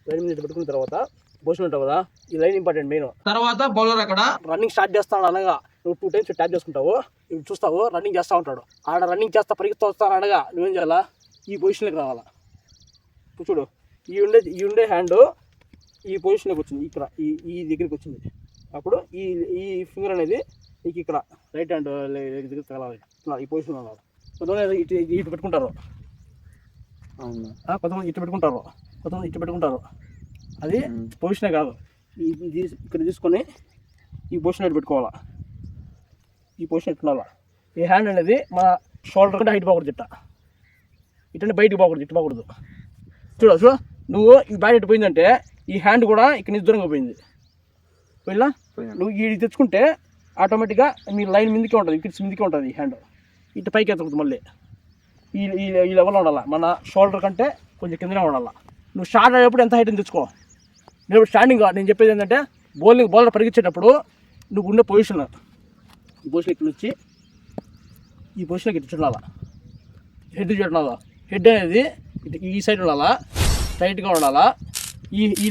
Line మీద పెట్టుకున్న తర్వాత పొజిషన్ ఉంటావు కదా, ఈ లైన్ ఇంపార్టెంట్ మెయిన్. తర్వాత బౌలర్ అక్కడ రన్నింగ్ స్టార్ట్ చేస్తాడు అనగా నువ్వు 2 times ట్యాప్ చేసుకుంటావు, ఇవి చూస్తావు రన్నింగ్ చేస్తూ ఉంటాడు. ఆడ రన్నింగ్ చేస్తా పరిగెత్తా వస్తాను అనగా నువ్వేం చేయాలా, ఈ పొజిషన్లోకి రావాలా. చూడు ఈ ఉండే హ్యాండ్ ఈ పొజిషన్లోకి వచ్చింది, ఇక్కడ ఈ దగ్గరికి వచ్చింది. అప్పుడు ఈ ఫింగర్ అనేది నీకు ఇక్కడ రైట్ హ్యాండ్ దగ్గర తగలాలి, ఈ పొజిషన్లో ఉండాలి. కొంతమంది ఇటు పెట్టుకుంటారు, కొంతమంది ఇటు పెట్టుకుంటారు, కొంతమంది ఇటు పెట్టుకుంటారు. అది పొజిషనే కాదు, ఇక్కడ తీసుకొని ఈ పొజిషన్ ఇటు పెట్టుకోవాలా, ఈ పొజిషన్ ఎట్టుకోవాలా. ఈ హ్యాండ్ అనేది మన షోల్డర్ కంటే హైట్ పోకూడదు, ఇటంటే బయటికి పోకూడదు, ఇటు పోకూడదు. చూడు నువ్వు ఈ బ్యాట్ ఇటు పోయిందంటే ఈ హ్యాండ్ కూడా ఇక్కడ నుంచి దూరంగా పోయింది. పోయినా నువ్వు ఇది తెచ్చుకుంటే ఆటోమేటిక్గా మీ లైన్ మీదకే ఉంటుంది, వికెట్స్ మీదకే ఉంటుంది. ఈ హ్యాండ్ ఇటు పైకి ఎత్తుకుంటుంది, మళ్ళీ ఈ లెవెల్లో ఉండాలి, మన షోల్డర్ కంటే కొంచెం కిందనే ఉండాలి. నువ్వు షార్ట్ అయ్యేప్పుడు ఎంత హైట్ తెచ్చుకో. నేను స్టాండింగ్ నేను చెప్పేది ఏంటంటే బౌలర్ పరిగెచ్చేటప్పుడు నువ్వు ఉండే పొజిషన్, ఈ పొజిషన్ ఇక్కడ వచ్చి ఈ పొజిషన్కి ఇటు చూడాలా, హెడ్ చూడాలా. హెడ్ అనేది ఈ సైడ్ ఉండాలా, టైట్గా ఉండాలా. ఈ